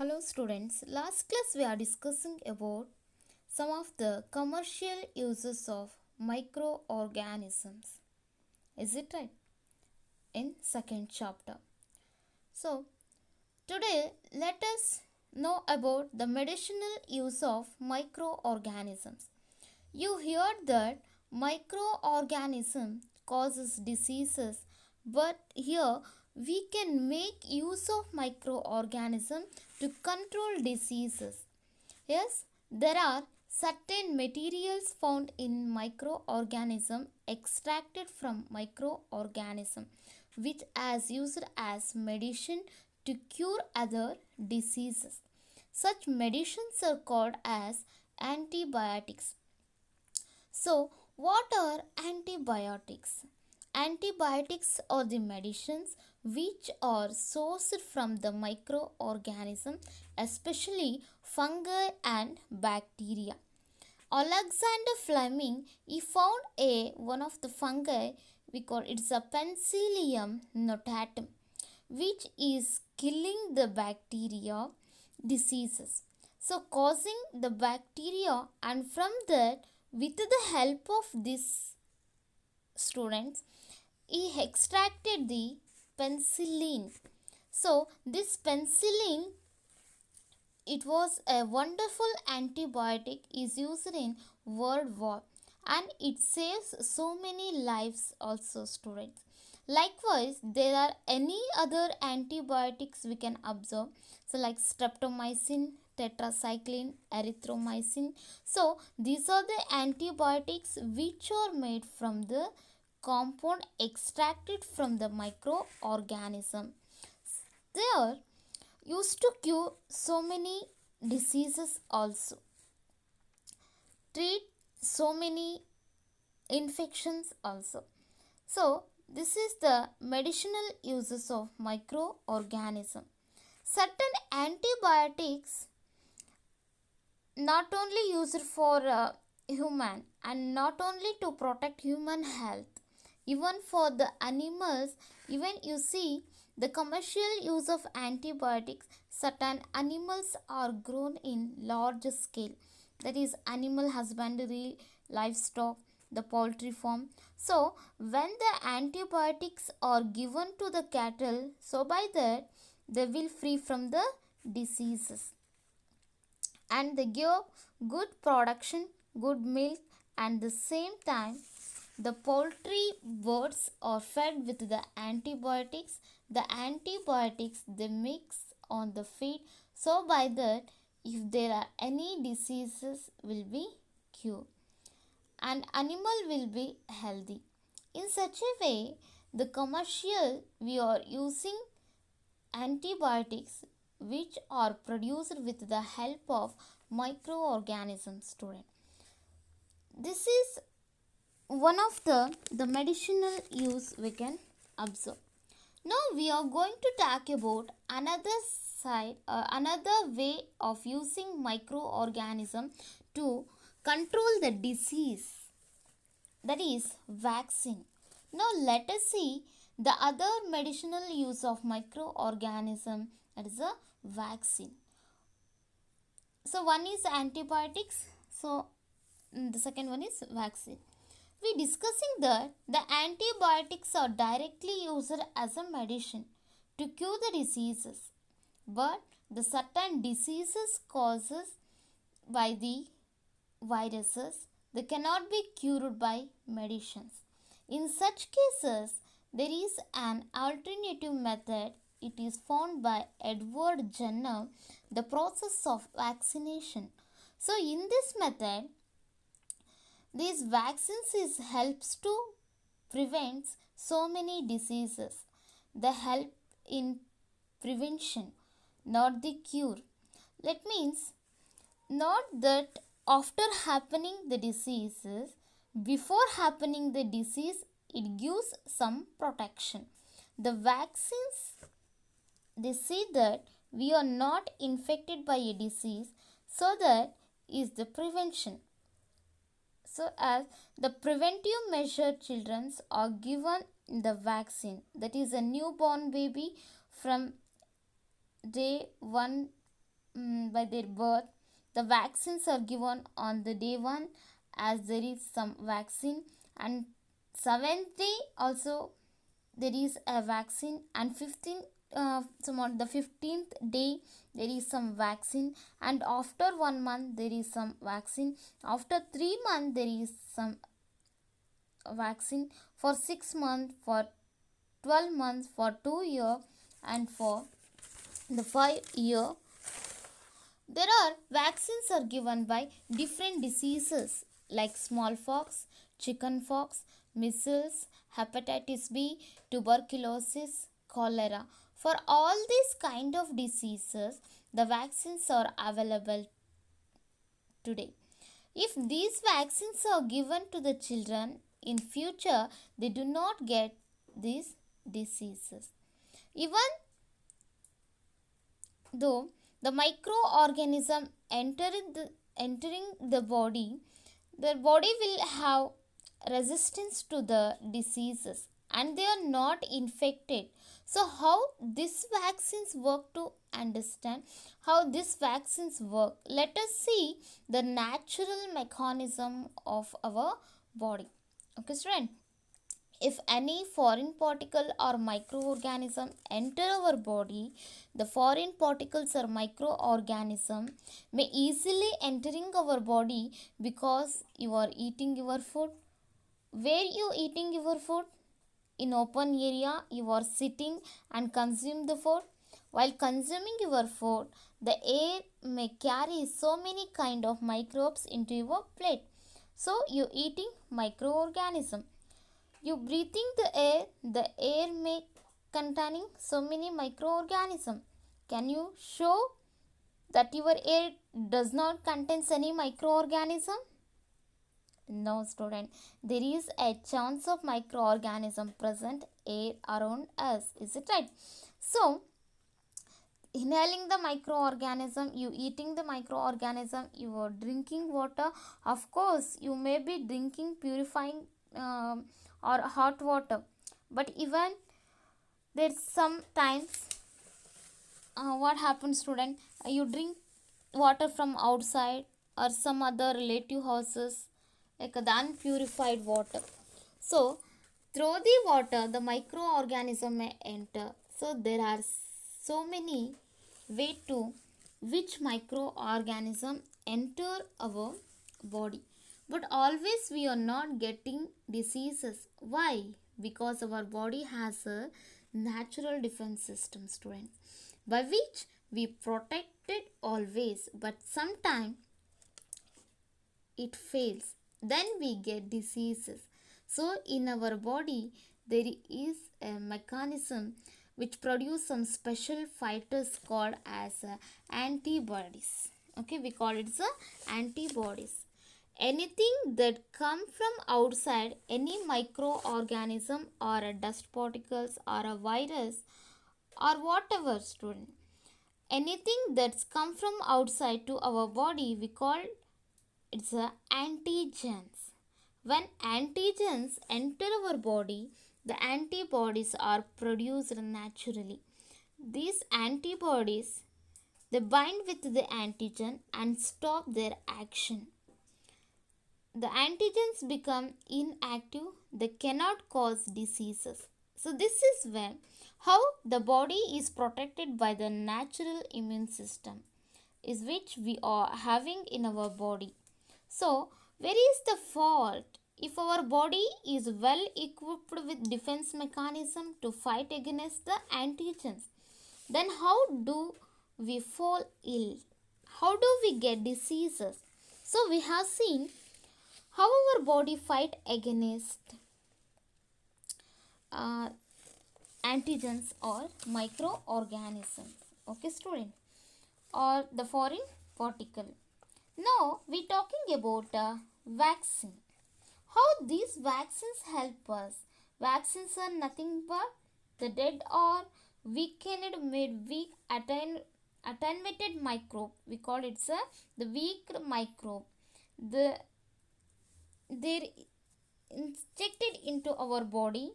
Hello students, last class we are discussing about some of the commercial uses of microorganisms. Is it right? In second chapter. So today let us know about the medicinal use of microorganisms. You heard that microorganism causes diseases, but here we can make use of microorganism to control diseases. Yes, there are certain materials found in microorganism extracted from microorganism which as used as medicine to cure other diseases. Such medicines are called as antibiotics. So, what are antibiotics? Antibiotics are the medicines which are sourced from the microorganism, especially fungi and bacteria. Alexander Fleming he found one of the fungi we call it's a Penicillium notatum, which is killing the bacteria diseases. So causing the bacteria, and from that with the help of this students he extracted the penicillin. So this penicillin it was a wonderful antibiotic is used in World War and it saves so many lives also students. Likewise, there are any other antibiotics we can observe. So like streptomycin, tetracycline, erythromycin. So these are the antibiotics which are made from the compound extracted from the microorganism. They are used to cure so many diseases also, treat so many infections also. So this is the medicinal uses of microorganism. Certain antibiotics not only used for human and not only to protect human health, even for the animals. Even you see the commercial use of antibiotics, certain animals are grown in large scale, that is animal husbandry, livestock, the poultry farm. So when the antibiotics are given to the cattle, so by that they will free from the diseases and they give good production, good milk, and the same time the poultry birds are fed with the antibiotics. The antibiotics they mix on the feed, so by that if there are any diseases will be cured and animal will be healthy. In such a way, the commercial we are using antibiotics which are produced with the help of microorganisms student. This is one of the medicinal use we can observe. Now we are going to talk about another side, another way of using microorganism to control the disease, that is vaccine. Now let us see the other medicinal use of microorganism, that is a vaccine. So one is antibiotics, so the second one is vaccine. We discussing that the antibiotics are directly used as a medicine to cure the diseases, but the certain diseases causes by the viruses they cannot be cured by medicines. In such cases, there is an alternative method. It is found by Edward Jenner, the process of vaccination. So in this method, these vaccines is helps to prevent so many diseases. They help in prevention, not the cure. That means not that after happening the diseases, before happening the disease, it gives some protection. The vaccines they say that we are not infected by a disease, so that is the prevention. So as the preventive measure children are given the vaccine, that is a newborn baby from day 1 by their birth. The vaccines are given on the day one, as there is some vaccine, and seventh day also there is a vaccine, and 15th some on the 15th day there is some vaccine, and after 1 month there is some vaccine, after 3 months there is some vaccine, for 6 months, for 12 months, for 2 year, and for the 5 year. There are vaccines are given by different diseases like smallpox, chickenpox, measles, hepatitis B, tuberculosis, cholera. For all these kind of diseases, the vaccines are available today. If these vaccines are given to the children in future, they do not get these diseases. Even though the microorganism entering the body, the body will have resistance to the diseases and they are not infected. So how these vaccines work, to understand how these vaccines work, let us see the natural mechanism of our body. Okay, student, if any foreign particle or microorganism enter our body, the foreign particles or microorganism may easily entering our body because you are eating your food. Where you eating your food? In open area you are sitting and consume the food. While consuming your food, the air may carry so many kind of microbes into your plate. So you eating microorganism. You breathing the air may containing so many microorganisms. Can you show that your air does not contains any microorganism? No, student. There is a chance of microorganism present air around us. Is it right? So, inhaling the microorganism, you eating the microorganism, you are drinking water. Of course, you may be drinking purifying or hot water, but even there's sometimes what happens, student, you drink water from outside or some other relative houses, like the unpurified water. So through the water the microorganism may enter. So there are so many way to which microorganism enter our body, but always we are not getting diseases. Why? Because our body has a natural defense system, students, by which we protect it always, but sometimes it fails, then we get diseases. So in our body there is a mechanism which produce some special fighters called as antibodies. Okay, we call it the antibodies. Anything that come from outside, any microorganism or a dust particles or a virus or whatever, student, anything that's come from outside to our body, we call it's a antigens. When antigens enter our body, the antibodies are produced naturally. These antibodies, they bind with the antigen and stop their action. The antigens become inactive, they cannot cause diseases. So this is when how the body is protected by the natural immune system, is which we are having in our body. So where is the fault? If our body is well equipped with defense mechanism to fight against the antigens, then how do we fall ill? How do we get diseases? So we have seen how our body fight against uh, antigens or microorganisms. Okay, student, or the foreign particle. Now we talking about vaccine. How these vaccines help us? Vaccines are nothing but the dead or weakened, made weak, attenuated microbe. We call it the weak microbe. They're injected into our body.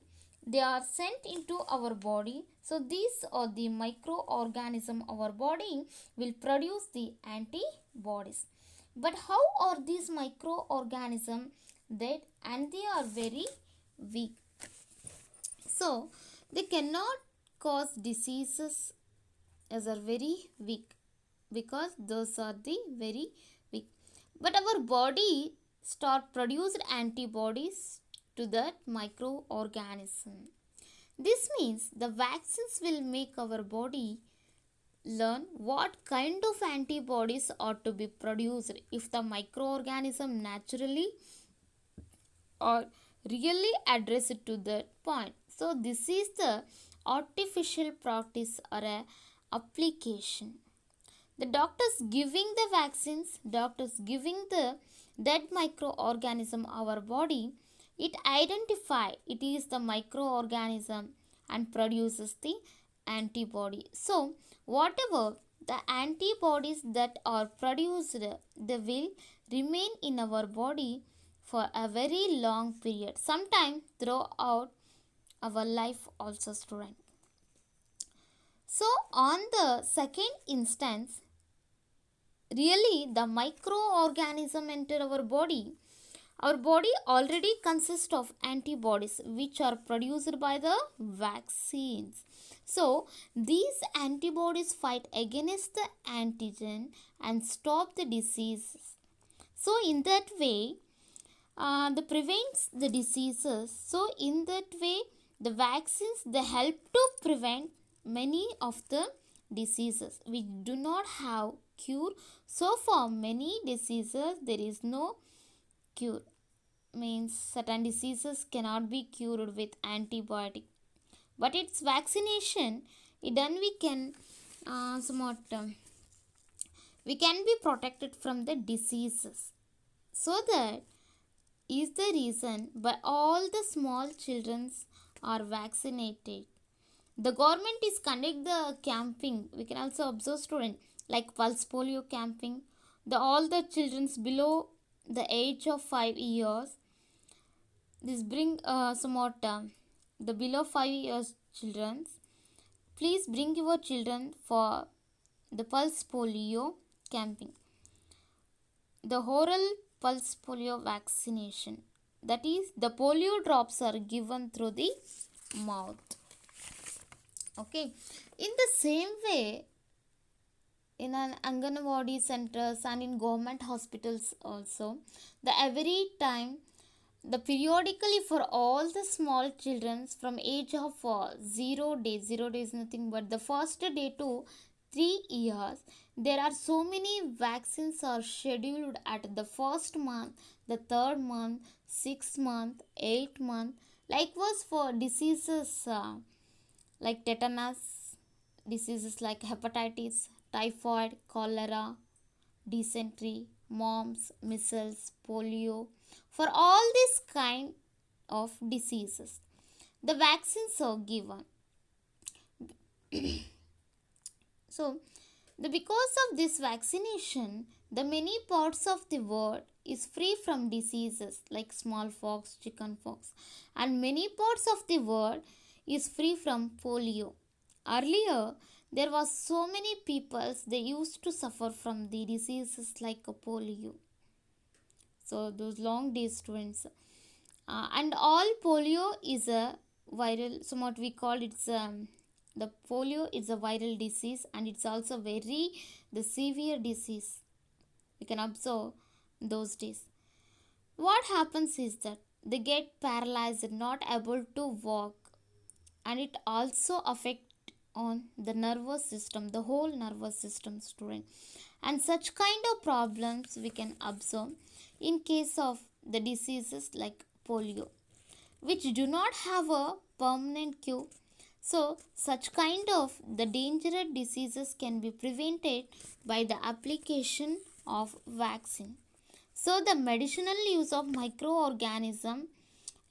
they are sent into our body. So these are the microorganism our body will produce the antibodies. But how are these microorganisms that, and they are very weak, so they cannot cause diseases as are very weak, because those are the very weak. But our body start produced antibodies to that microorganism. This means the vaccines will make our body learn what kind of antibodies are to be produced if the microorganism naturally or really address it to that point. So this is the artificial practice or a application. The doctors giving the vaccines, doctors giving the that microorganism our body, it identify it is the microorganism and produces the antibody. So whatever the antibodies that are produced, they will remain in our body for a very long period, sometime throughout our life also, student. So on the second instance, really the microorganism enter our body already consists of antibodies which are produced by the vaccines. So these antibodies fight against the antigen and stop the diseases. So in that way, that prevents the diseases. So in that way, the vaccines, they help to prevent many of the diseases which do not have cure. So for many diseases there is no cure, means certain diseases cannot be cured with antibiotic, but its vaccination, then we can somewhat we can be protected from the diseases. So that is the reason why all the small children are vaccinated. The government is conduct the camping. We can also observe students like pulse polio camping. The all the children below the age of 5 years. This bring somewhat the below 5 years children. Please bring your children for the pulse polio camping. The oral pulse polio vaccination, that is the polio drops are given through the mouth. Okay, in the same way, in an Anganwadi centers and in government hospitals also, the every time, the periodically for all the small children from age of 0 days, 0 days nothing but the first day to 3 years, there are so many vaccines are scheduled at the first month, the third month, 6th month, 8th month. Likewise for diseases like tetanus, diseases like hepatitis, typhoid, cholera, dysentery, mumps, measles, polio. For all these kind of diseases, the vaccines are given. So, because of this vaccination, the many parts of the world is free from diseases like smallpox, chickenpox, and many parts of the world is free from polio. Earlier, there was so many peoples they used to suffer from the diseases like polio. So those long days students, and all polio is a viral. Somewhat we call it the polio is a viral disease, and it's also very the severe disease. We can observe those days. What happens is that they get paralyzed, not able to walk, and it also affect on the nervous system, the whole nervous system, student. And such kind of problems we can observe in case of the diseases like polio, which do not have a permanent cure. So such kind of the dangerous diseases can be prevented by the application of vaccine. So the medicinal use of microorganism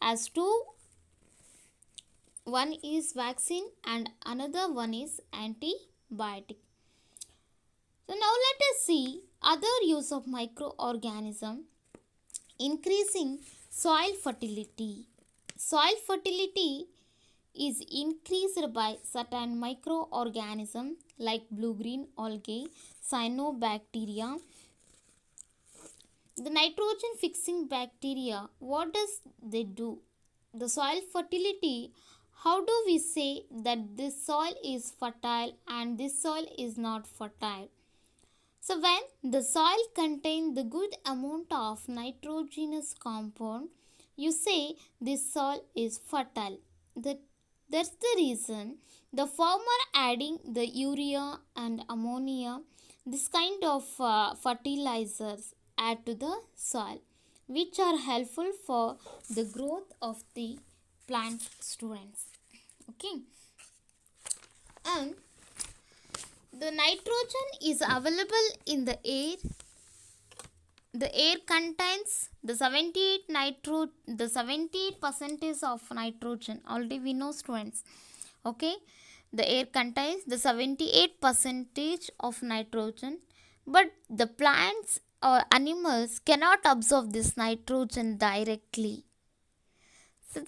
as two, one is vaccine and another one is antibiotic. So now let us see other use of microorganism. Increasing soil fertility. Soil fertility is increased by certain microorganisms like blue-green algae, cyanobacteria. The nitrogen fixing bacteria, what does they do? The soil fertility, how do we say that this soil is fertile and this soil is not fertile? So when the soil contains the good amount of nitrogenous compound, you say this soil is fertile. That's the reason the farmer adding the urea and ammonia, this kind of fertilizers add to the soil, which are helpful for the growth of the plant, students. Okay, and the nitrogen is available in the air. The air contains the 78 percentage of nitrogen. Already we know, students. Okay, the air contains the 78 percentage of nitrogen, but the plants or animals cannot absorb this nitrogen directly. So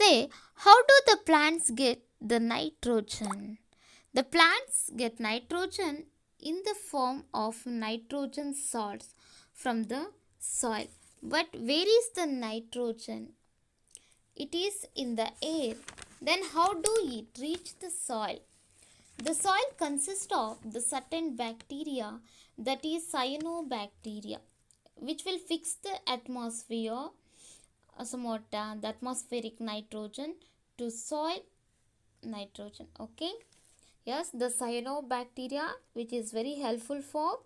how do the plants get the nitrogen? The plants get nitrogen in the form of nitrogen salts from the soil. But where is the nitrogen? It is in the air. Then how do it reach the soil? The soil consists of the certain bacteria, that is cyanobacteria, which will fix the atmosphere, somewhat the atmospheric nitrogen to soil nitrogen. Okay, yes, the cyanobacteria, which is very helpful for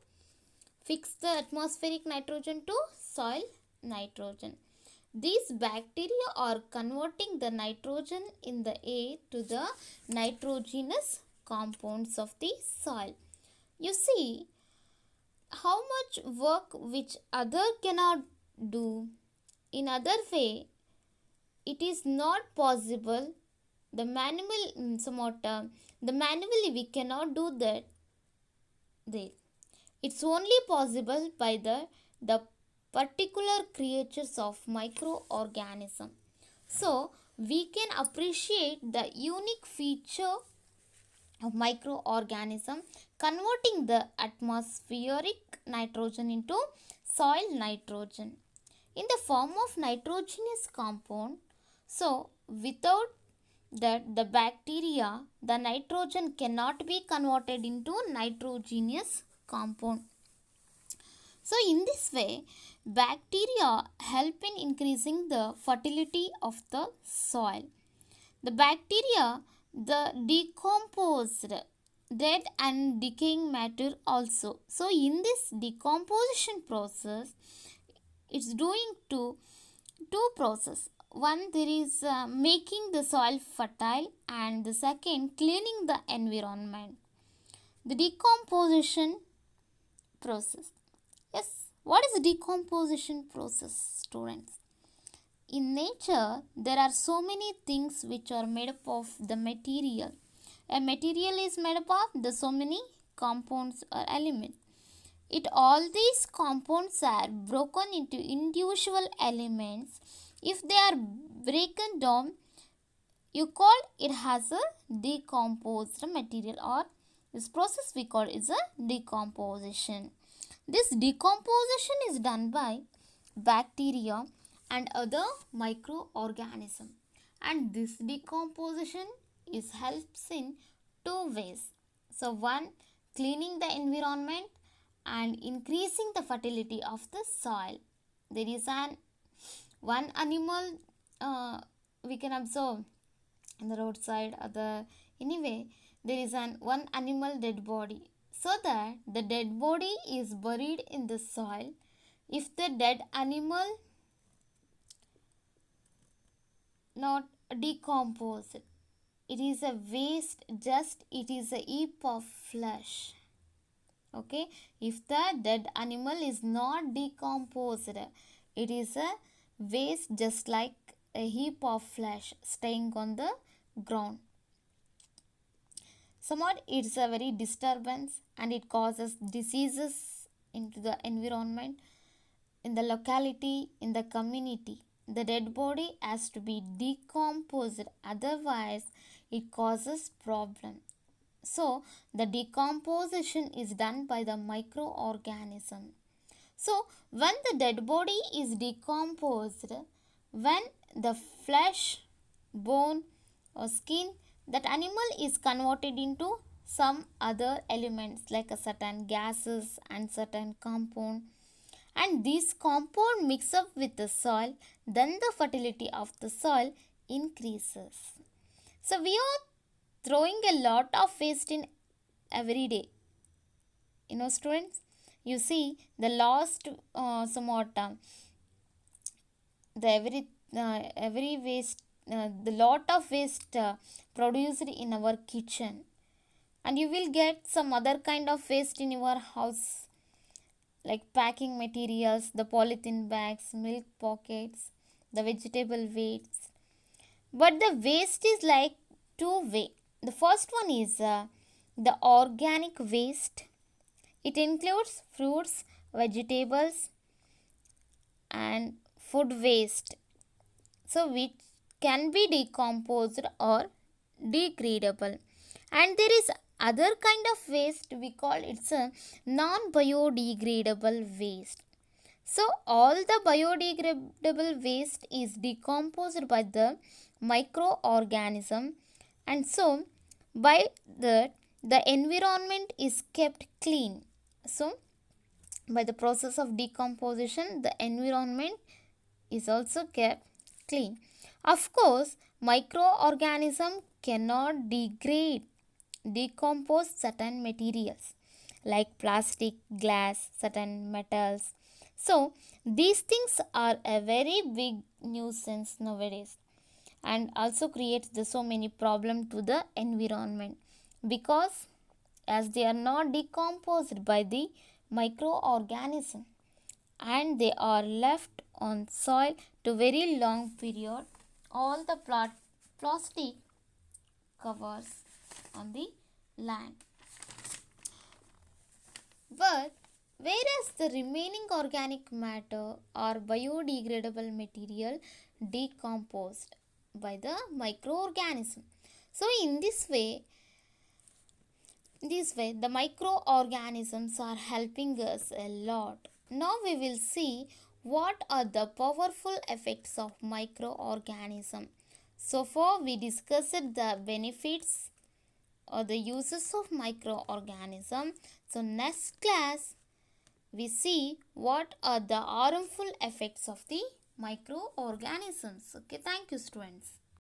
fix the atmospheric nitrogen to soil nitrogen. These bacteria are converting the nitrogen in the air to the nitrogenous compounds of the soil. You see how much work which other cannot do. In other way, it is not possible. The manually we cannot do that. It's only possible by the particular creatures of microorganism. So we can appreciate the unique feature of microorganism converting the atmospheric nitrogen into soil nitrogen in the form of nitrogenous compound. So without that, the bacteria, the nitrogen cannot be converted into nitrogenous compound. So in this way, bacteria help in increasing the fertility of the soil. The bacteria, the decomposed dead and decaying matter also. So in this decomposition process, it's doing two process. One, there is making the soil fertile, and the second, cleaning the environment. The decomposition process. Yes, what is the decomposition process, students? In nature, there are so many things which are made up of the material. A material is made up of the so many compounds or elements. All these compounds are broken into individual elements. If they are broken down, you call it as a decomposed material, or this process we call is a decomposition. This decomposition is done by bacteria and other microorganisms, and this decomposition is helps in two ways. So one, cleaning the environment and increasing the fertility of the soil. There is one animal we can observe in the roadside, other anyway, there is one animal dead body, so that the dead body is buried in the soil. If the dead animal not decomposed, it is a waste, just it is a heap of flesh. Okay, if the dead animal is not decomposed, it is a waste, just like a heap of flesh staying on the ground. Somewhat it's a very disturbance, and it causes diseases into the environment, in the locality, in the community. The dead body has to be decomposed, otherwise it causes problem. So the decomposition is done by the microorganism. So when the dead body is decomposed, when the flesh, bone or skin, that animal is converted into some other elements like a certain gases and certain compound, and these compound mix up with the soil, then the fertility of the soil increases. So we are throwing a lot of waste in every day, students. You see the last somewhat the every waste, the lot of waste produced in our kitchen, and you will get some other kind of waste in your house like packing materials, the polythene bags, milk pockets, the vegetable waste. But the waste is like two way. The first one is the organic waste. It includes fruits, vegetables, and food waste, so which can be decomposed or degradable. And there is other kind of waste, we call it's a non biodegradable waste. So all the biodegradable waste is decomposed by the microorganism, and so by that the environment is kept clean. So by the process of decomposition, the environment is also kept clean. Of course, microorganism cannot decompose certain materials like plastic, glass, certain metals. So these things are a very big nuisance nowadays, and also creates so many problems to the environment, because as they are not decomposed by the microorganism, and they are left on soil to very long period, all the plastic covers on the land. But whereas the remaining organic matter or biodegradable material decomposed by the microorganism. So in this way, the microorganisms are helping us a lot. Now we will see what are the powerful effects of microorganism. So far we discussed the benefits or the uses of microorganism. So next class we see what are the harmful effects of the microorganisms. Okay, thank you students.